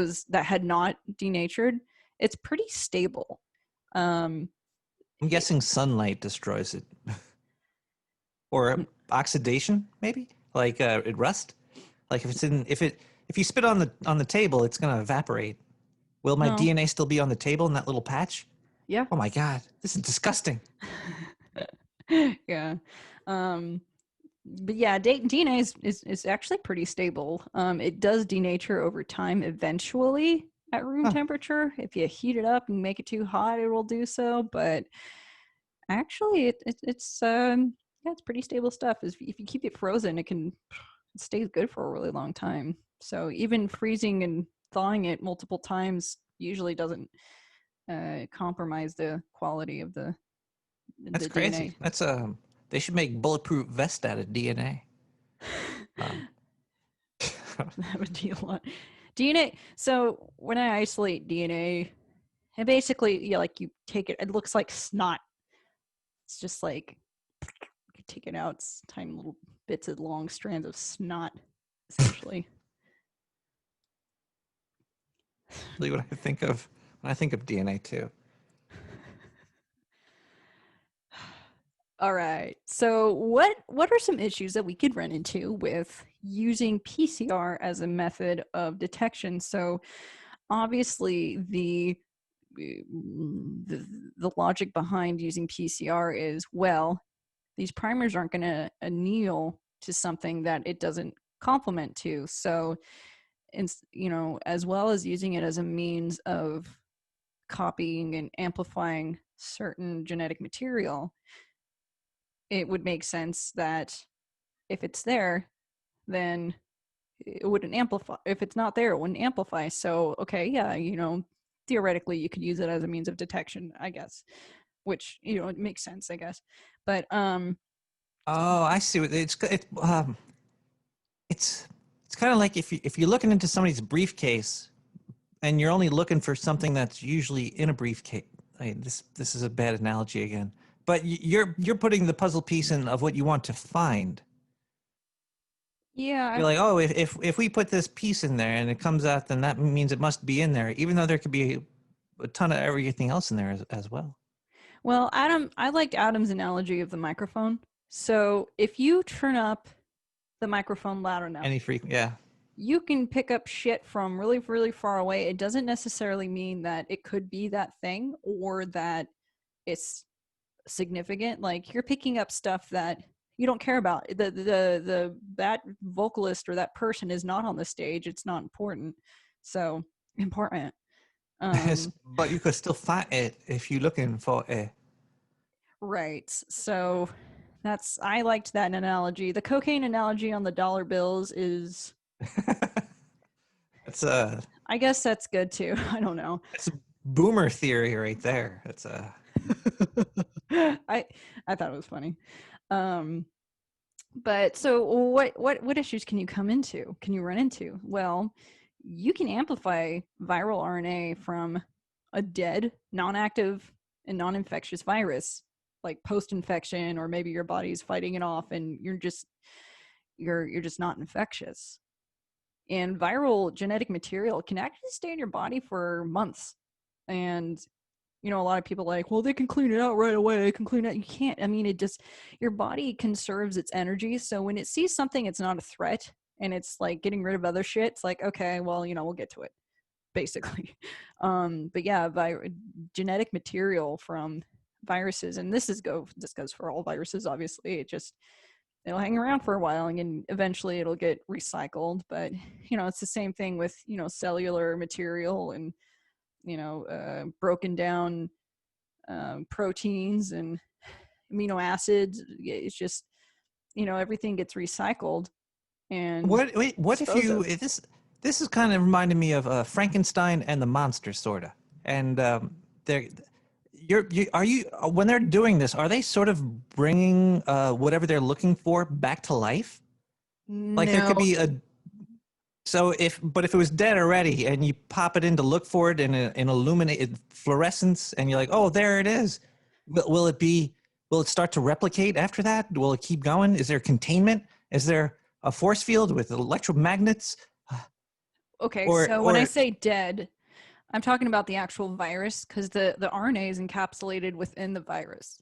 had not denatured. It's pretty stable. I'm guessing sunlight destroys it. Or oxidation, maybe? Like it rust? Like if you spit on the table, it's gonna evaporate. Will my DNA still be on the table in that little patch? Yeah. Oh my god, this is disgusting. Yeah. But yeah, DNA is actually pretty stable. It does denature over time eventually, at room Huh. temperature. If you heat it up and make it too hot, it will do so. But actually, it's pretty stable stuff. If you keep it frozen, it stays good for a really long time. So even freezing and thawing it multiple times usually doesn't compromise the quality of the That's crazy. DNA. That's they should make bulletproof vest out of DNA. Um, That would be a lot. DNA. So when I isolate DNA, and basically, yeah, like you take it, it looks like snot. It's just like you take it out, it's tiny little bits of long strands of snot, essentially. really, what I think of when I think of DNA too. All right. So what are some issues that we could run into with using PCR as a method of detection? So obviously the logic behind using PCR is, well, these primers aren't going to anneal to something that it doesn't complement to. So, as well as using it as a means of copying and amplifying certain genetic material, it would make sense that if it's there, then it wouldn't amplify. If it's not there, it wouldn't amplify. So, okay, yeah, theoretically you could use it as a means of detection, I guess, which, it makes sense, I guess. But Oh, I see. It's it's kind of like if you're looking into somebody's briefcase and you're only looking for something that's usually in a briefcase. This is a bad analogy again, but you're putting the puzzle piece in of what you want to find. yeah, You're like, oh, if we put this piece in there and it comes out, then that means it must be in there, even though there could be a ton of everything else in there as well. well, I liked Adam's analogy of the microphone. So if you turn up the microphone loud enough, Any freak, yeah. you can pick up shit from really, really far away. It doesn't necessarily mean that it could be that thing or that it's significant. Like you're picking up stuff that you don't care about. That vocalist or that person is not on the stage. It's not important. So important. But you could still find it if you're looking for it. Right. So I liked that analogy. The cocaine analogy on the dollar bills is, It's I guess that's good too. I don't know. it's boomer theory right there. It's I thought it was funny. But so what issues can you come into? Can you run into? Well, you can amplify viral RNA from a dead, non-active, and non-infectious virus, like post-infection, or maybe your body's fighting it off and you're just not infectious. And viral genetic material can actually stay in your body for months. And a lot of people are like, well, they can clean it out right away. They can clean it. You can't. I mean, your body conserves its energy. So when it sees something, it's not a threat and it's like getting rid of other shit. It's like, okay, well, we'll get to it basically. But yeah, genetic material from viruses, and this goes for all viruses, obviously. It'll hang around for a while and eventually it'll get recycled. But, it's the same thing with, cellular material and, broken down proteins and amino acids. It's just, everything gets recycled and what if you this is kind of reminding me of Frankenstein and the monster, sort of. And they're are you when they're doing this, are they sort of bringing whatever they're looking for back to life? Like there No. could be a so if it was dead already and you pop it in to look for it in an illuminated fluorescence and you're like, oh, there it is. Will it start to replicate after that? Will it keep going? Is there containment? Is there a force field with electromagnets? Okay, so when I say dead, I'm talking about the actual virus, because the RNA is encapsulated within the virus.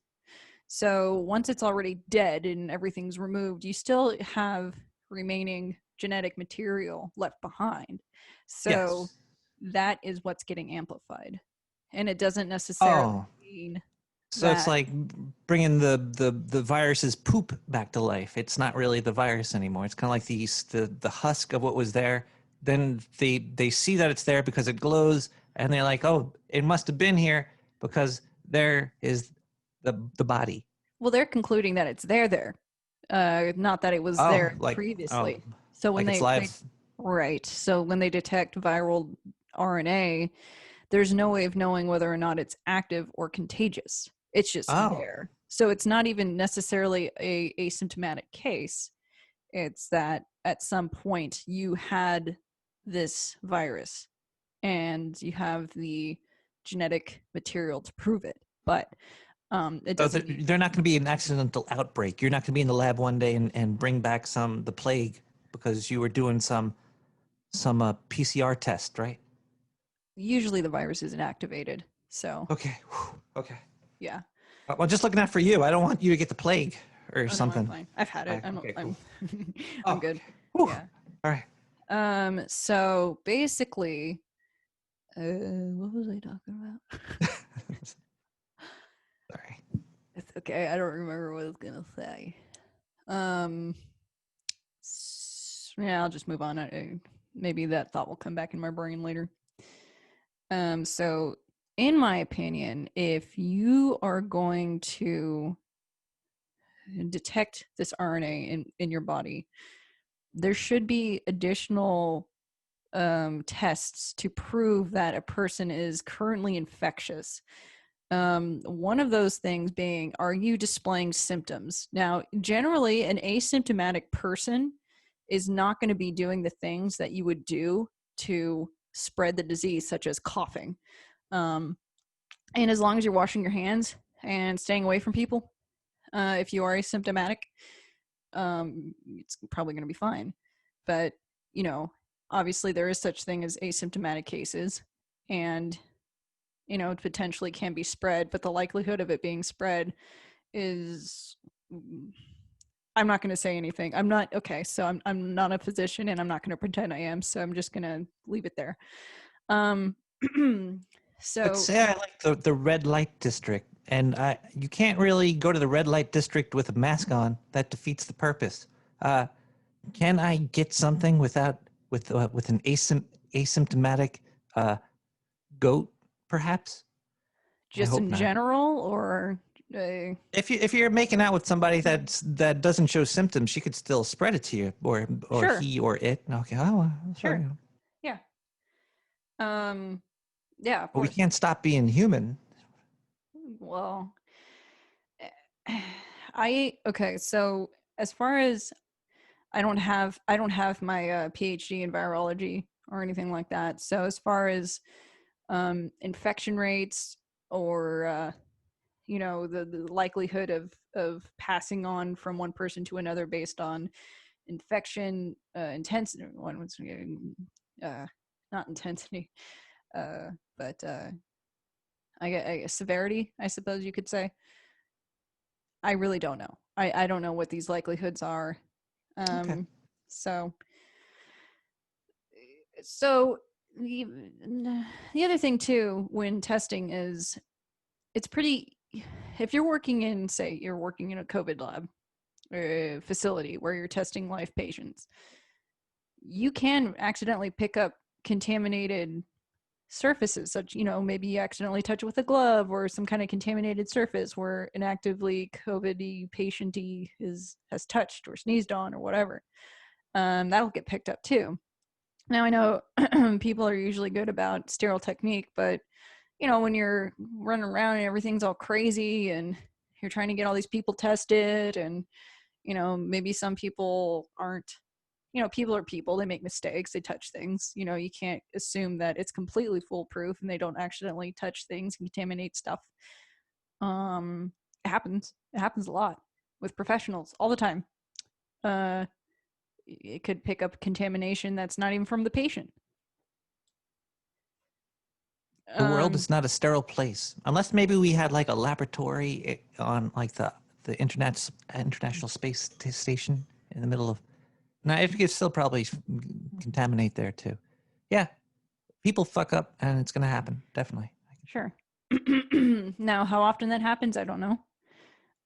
So once it's already dead and everything's removed, you still have remaining genetic material left behind. So Yes. that is what's getting amplified. And it doesn't necessarily mean So it's that. like bringing the virus's poop back to life. It's not really the virus anymore. It's kind of like the husk of what was there then they see that it's there because it glows, and they're like, oh, it must have been here because there is the body. Well, they're concluding that it's there, not that it was Oh, there like previously. So when like it's they live. right, so when they detect viral RNA, there's no way of knowing whether or not it's active or contagious. It's just Oh, there. So it's not even necessarily a asymptomatic case. It's that at some point you had this virus and you have the genetic material to prove it. But it so doesn't mean they're not going to be an accidental outbreak. You're not going to be in the lab one day and bring back the plague because you were doing some PCR test, right? usually the virus isn't activated. So Okay. Whew. Okay. yeah. Well, just looking out for you. I don't want you to get the plague or Oh no, I'm something. fine. I've had it. Okay, I'm cool. I'm Oh, good. okay. Whew. Yeah. All right. So basically, what was I talking about? Sorry. It's okay. I don't remember what I was gonna say. Um, yeah, I'll just move on. Maybe that thought will come back in my brain later. So in my opinion, if you are going to detect this RNA in your body, there should be additional tests to prove that a person is currently infectious. One of those things being, are you displaying symptoms? Now, generally, an asymptomatic person is not going to be doing the things that you would do to spread the disease, such as coughing. Um, and as long as you're washing your hands and staying away from people, if you are asymptomatic, it's probably going to be fine. But, you know, obviously there is such thing as asymptomatic cases, and it potentially can be spread, but the likelihood of it being spread is, I'm not going to say anything. I'm not okay, so I'm not a physician and I'm not going to pretend I am, so I'm just going to leave it there. Um But so say I like the red light district, and you can't really go to the red light district with a mask on. That defeats the purpose. Uh, can I get something with an asymptomatic goat, perhaps? I just hope in not. general, or uh, If you're making out with somebody that doesn't show symptoms, she could still spread it to you, or sure, he or it. Okay, oh, well, sorry. sure, yeah, um yeah, of But we course. can't stop being human. Well, I okay, so as far as I don't have my PhD in virology or anything like that. So as far as infection rates, or the likelihood of passing on from one person to another based on infection intensity, uh, not intensity, but I guess severity, I suppose you could say. I really don't know. I don't know what these likelihoods are. Okay. Um, so so the, the other thing too when testing is, it's pretty, if you're working in, say you're working in a COVID lab or a facility where you're testing live patients, you can accidentally pick up contaminated surfaces, such maybe you accidentally touch it with a glove or some kind of contaminated surface where an actively COVID-y patient-y has touched or sneezed on or whatever. That'll get picked up too. Now I know people are usually good about sterile technique, but when you're running around and everything's all crazy and you're trying to get all these people tested, and maybe some people aren't, people are people, they make mistakes, they touch things, you can't assume that it's completely foolproof and they don't accidentally touch things and contaminate stuff. It happens a lot with professionals all the time. uh it could pick up contamination that's not even from the patient. The world um is not a sterile place unless maybe we had like a laboratory on like the international space station in the middle of. Now, it could still probably contaminate there too. Yeah, people fuck up, and it's gonna happen definitely. sure. Now how often that happens, I don't know.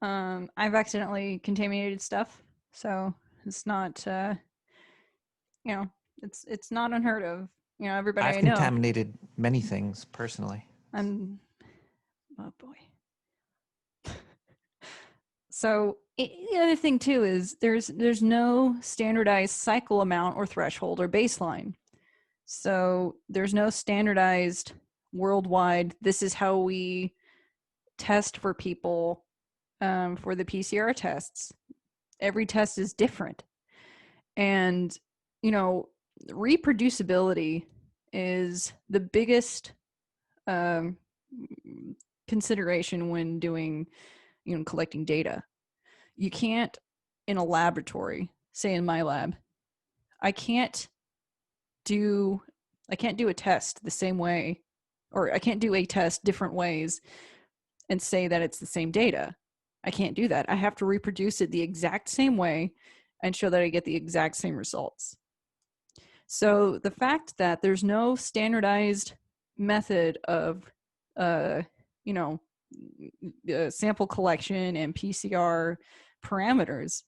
I've accidentally contaminated stuff, so it's not, you know, It's not unheard of. You know, everybody I've I know. contaminated many things personally. I'm oh boy. So the other thing too is there's no standardized cycle amount or threshold or baseline. So there's no standardized worldwide. This is how we test for people for the PCR tests. Every test is different, and you know, reproducibility is the biggest um, consideration when doing, you know, collecting data. You can't, in a laboratory, say in my lab, I can't do a test the same way, or I can't do a test different ways and say that it's the same data. I can't do that. I have to reproduce it the exact same way and show that I get the exact same results. So the fact that there's no standardized method of, you know, sample collection and PCR parameters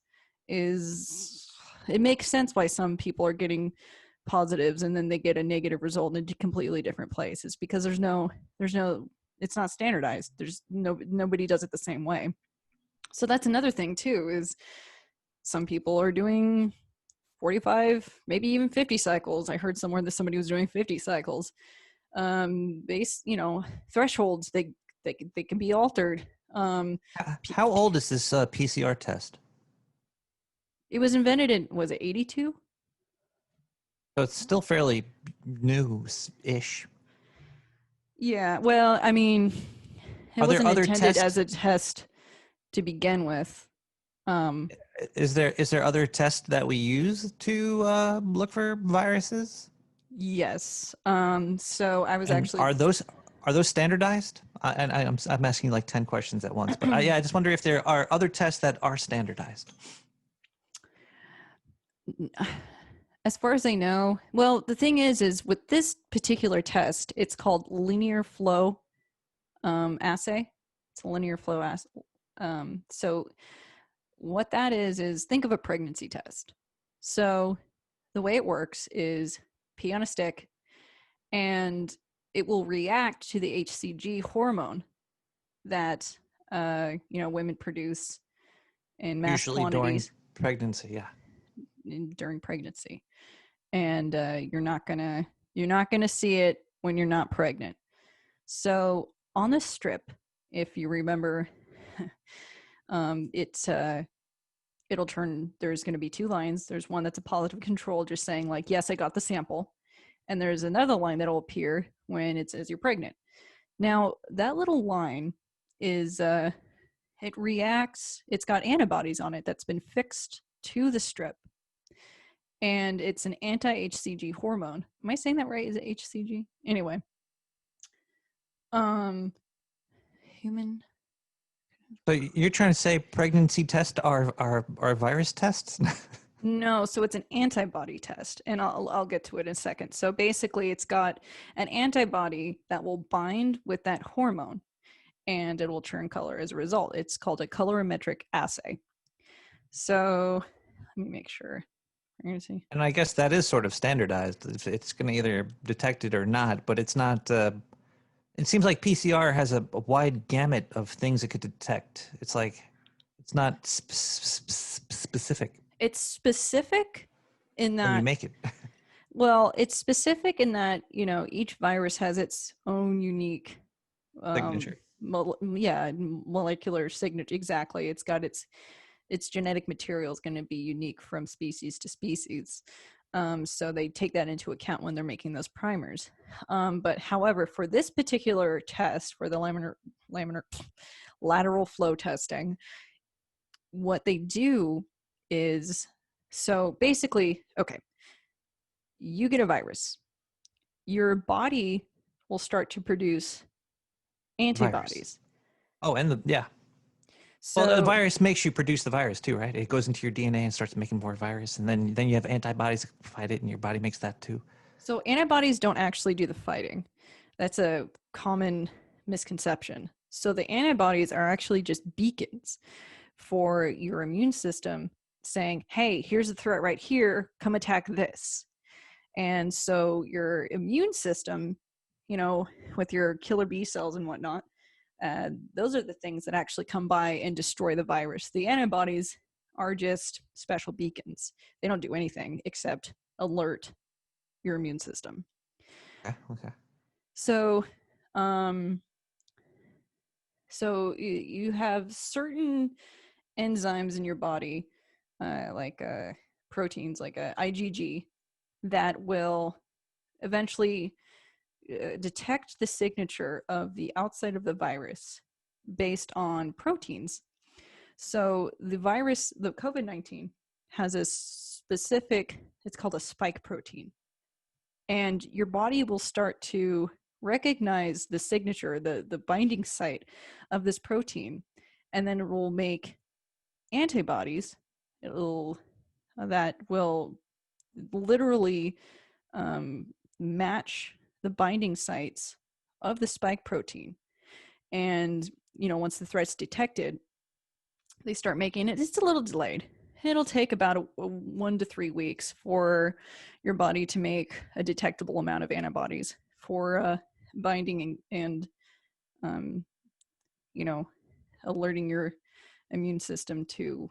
it makes sense why some people are getting positives and then they get a negative result in a completely different place. It's because there's no, it's not standardized. There's nobody does it the same way. So that's another thing too, is some people are doing 45, maybe even 50 cycles. I heard somewhere that somebody was doing 50 cycles. You know, thresholds, they can be altered. How old is this PCR test? It was invented in, was it 82? So it's still fairly new-ish. Yeah, well, I mean, it Are there wasn't other intended tests? as a test to begin with. Is there other tests that we use to look for viruses? Yes. So I was And actually are those standardized? I'm asking like 10 questions at once, but I just wonder if there are other tests that are standardized. as far as I know, well, the thing is with this particular test, it's called linear flow assay. It's a linear flow assay. So what that is think of a pregnancy test. So the way it works is pee on a stick, and it will react to the HCG hormone that you know, women produce in mass Usually during quantities pregnancy, yeah. during pregnancy, and you're not gonna see it when you're not pregnant. So on the strip, if you remember, it'll turn. There's going to be two lines. There's one that's a positive control, just saying like, yes, I got the sample, and there's another line that'll appear when it says you're pregnant. Now that little line is it reacts. It's got antibodies on it that's been fixed to the strip, and it's an anti-HCG hormone. Am I saying that right? Is it HCG? Anyway, human. So you're trying to say pregnancy tests are virus tests? No, so it's an antibody test, and I'll get to it in a second. So basically, it's got an antibody that will bind with that hormone, and it will turn color as a result. It's called a colorimetric assay. So let me make sure. See. And I guess that is sort of standardized. It's going to either detect it or not, but it's not. It seems like PCR has a wide gamut of things it could detect. It's like it's not specific. It's specific in that When you make it. well, it's specific in that, you know, each virus has its own unique Signature. molecular signature. Exactly. It's got its genetic material is going to be unique from species to species. So they take that into account when they're making those primers. But however, for this particular test, for the lateral flow testing, what they do is, so basically, okay, you get a virus. Your body will start to produce antibodies. Virus. Oh, and yeah. So, well, the virus makes you produce the virus too, right? It goes into your DNA and starts making more virus, and then you have antibodies that fight it, and your body makes that too. So antibodies don't actually do the fighting. That's a common misconception. So the antibodies are actually just beacons for your immune system saying, hey, here's a threat right here, come attack this. And so your immune system, you know, with your killer B cells and whatnot, those are the things that actually come by and destroy the virus. The antibodies are just special beacons. They don't do anything except alert your immune system. Okay. So, you have certain enzymes in your body, like proteins, like IgG, that will eventually detect the signature of the outside of the virus based on proteins. So the virus, the COVID-19, has a specific, it's called a spike protein. And your body will start to recognize the signature, the binding site of this protein, and then it will make antibodies that will literally match the binding sites of the spike protein. And, you know, once the threat's detected, they start making it. It's a little delayed. It'll take about 1 to 3 weeks for your body to make a detectable amount of antibodies for binding and you know, alerting your immune system to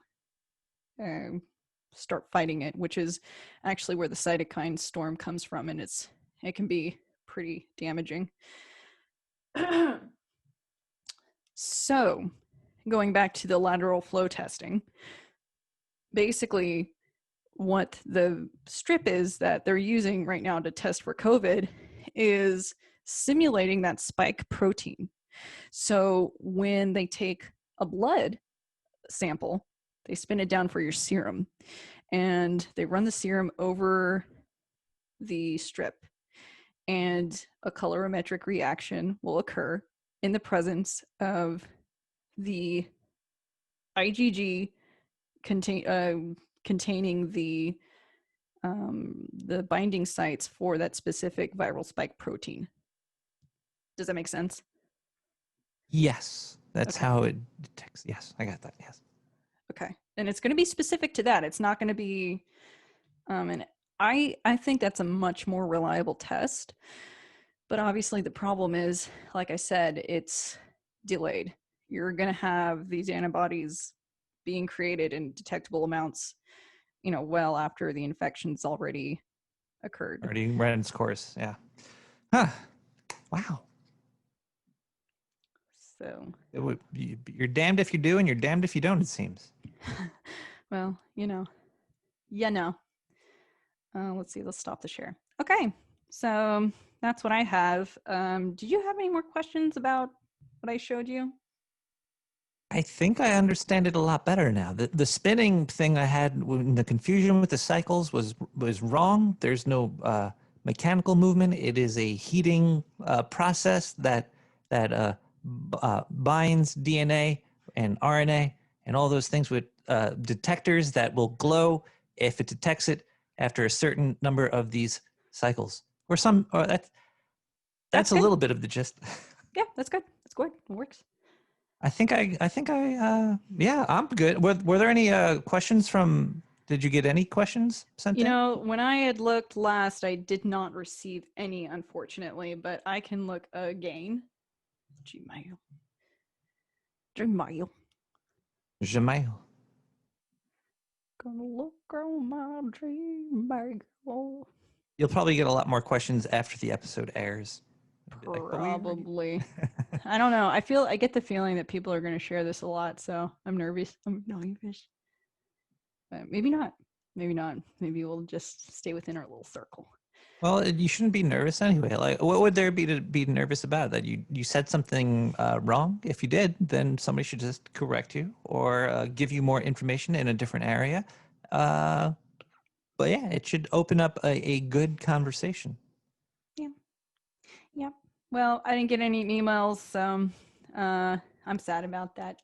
start fighting it, which is actually where the cytokine storm comes from, and it can be pretty damaging. So, going back to the lateral flow testing, basically what the strip is that they're using right now to test for COVID is simulating that spike protein. So when they take a blood sample, they spin it down for your serum, and they run the serum over the strip, and a colorimetric reaction will occur in the presence of the IgG containing the binding sites for that specific viral spike protein. Does that make sense? Yes, that's Okay. how it detects. Yes, I got that. Yes. Okay. And it's going to be specific to that. It's not going to be, and I think that's a much more reliable test. But obviously the problem is, like I said, it's delayed. You're going to have these antibodies being created in detectable amounts, you know, well after the infection's already occurred. Already ran its course. Yeah. Huh. Wow. So, You're damned if you do, and you're damned if you don't. It seems. well, you know, let's see. Let's stop the share. Okay, so that's what I have. Did you have any more questions about what I showed you? I think I understand it a lot better now. The spinning thing I had, when the confusion with the cycles was wrong. There's no mechanical movement. It is a heating process that binds DNA and RNA and all those things with detectors that will glow if it detects it after a certain number of these cycles. Or some. Or that's a good. little bit of the gist. Yeah, that's good. That's good. It works. Yeah, I'm good. Were there any questions from, did you get any questions sent You in? know, when I had looked last, I did not receive any, unfortunately, but I can look again. Gmail. Gmail. Gonna look on my Gmail. You'll probably get a lot more questions after the episode airs. Probably. I don't know. I get the feeling that people are going to share this a lot, so I'm nervous. But maybe not. Maybe not. Maybe we'll just stay within our little circle. Well, you shouldn't be nervous anyway. Like, what would there be to be nervous about? That you said something wrong? If you did, then somebody should just correct you or give you more information in a different area. But yeah, it should open up a good conversation. Yeah. Yeah. Well, I didn't get any emails, so I'm sad about that.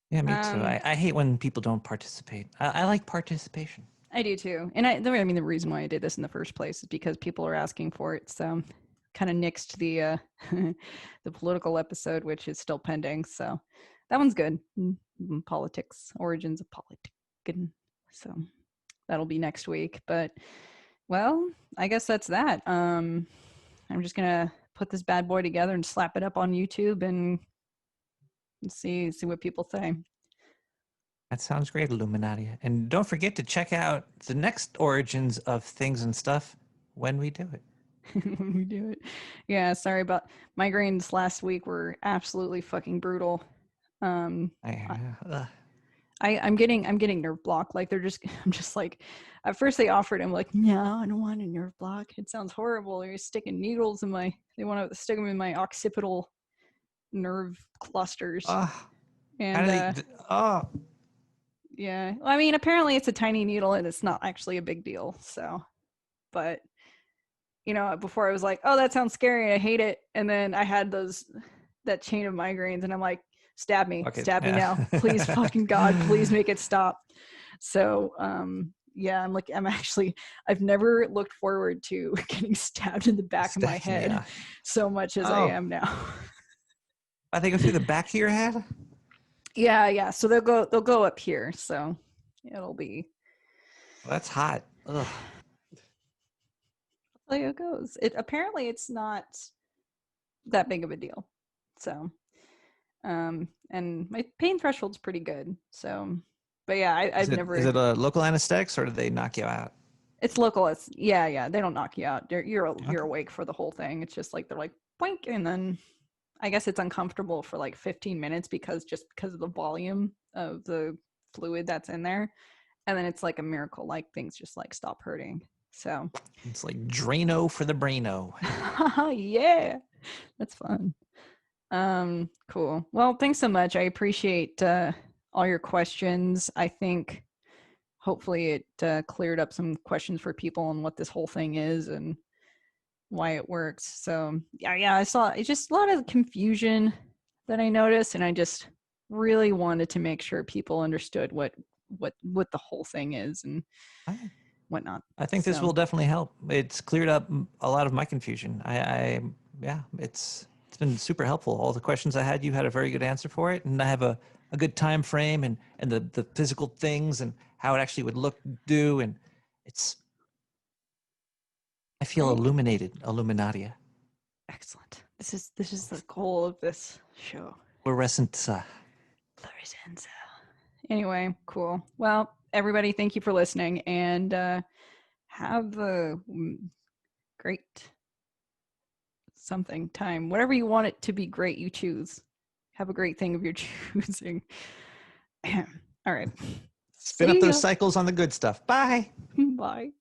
Yeah, me too. I hate when people don't participate. I like participation. I do too. And the reason why I did this in the first place is because people are asking for it. So kind of nixed the the political episode, which is still pending. So that one's good. Politics, origins of politics. So that'll be next week. But Well, I guess that's that. I'm just gonna put this bad boy together and slap it up on YouTube and see what people say. That sounds great, Illuminati. And don't forget to check out the next origins of things and stuff when we do it. When we do it. Yeah, sorry about migraines last week were absolutely fucking brutal. I'm getting nerve block. Like I'm just like, at first they offered, I'm like, no, I don't want a nerve block. It sounds horrible. They're sticking needles in they want to stick them in my occipital nerve clusters. how And do they? yeah, I mean, apparently it's a tiny needle and it's not actually a big deal. So, but before I was like, oh, that sounds scary. I hate it. And then I had that chain of migraines and I'm like, stab me now. Please, fucking God, please make it stop. So, yeah, I've never looked forward to getting stabbed in the back of my head so much as I am now. I think go through the back of your head. Yeah. So they'll go up here. So it'll be. Well, that's hot. Ugh. Like it goes. Apparently it's not that big of a deal. So, and my pain threshold's pretty good. So, but yeah, I've never. Is it a local anesthetics or do they knock you out? It's local. It's yeah. They don't knock you out. You're awake for the whole thing. It's just like they're like boink, and then I guess it's uncomfortable for like 15 minutes because of the volume of the fluid that's in there, and then it's like a miracle, like things just like stop hurting. So it's like Drano for the braino. Yeah, that's fun. Cool. Well, thanks so much. I appreciate all your questions. I think hopefully it cleared up some questions for people on what this whole thing is and why it works. So yeah, I saw it's just a lot of confusion that I noticed, and I just really wanted to make sure people understood what the whole thing is and whatnot. I think this will definitely help. It's cleared up a lot of my confusion. It's been super helpful. All the questions I had, you had a very good answer for it, and I have a good time frame and the physical things and how it actually would do, and I feel illuminated, Illuminatia. Excellent. This is the goal of this show. Fluorescence. Anyway, cool. Well, everybody, thank you for listening, and have a great something time. Whatever you want it to be great, you choose. Have a great thing of your choosing. All right. Spin up those cycles on the good stuff. Bye. Bye.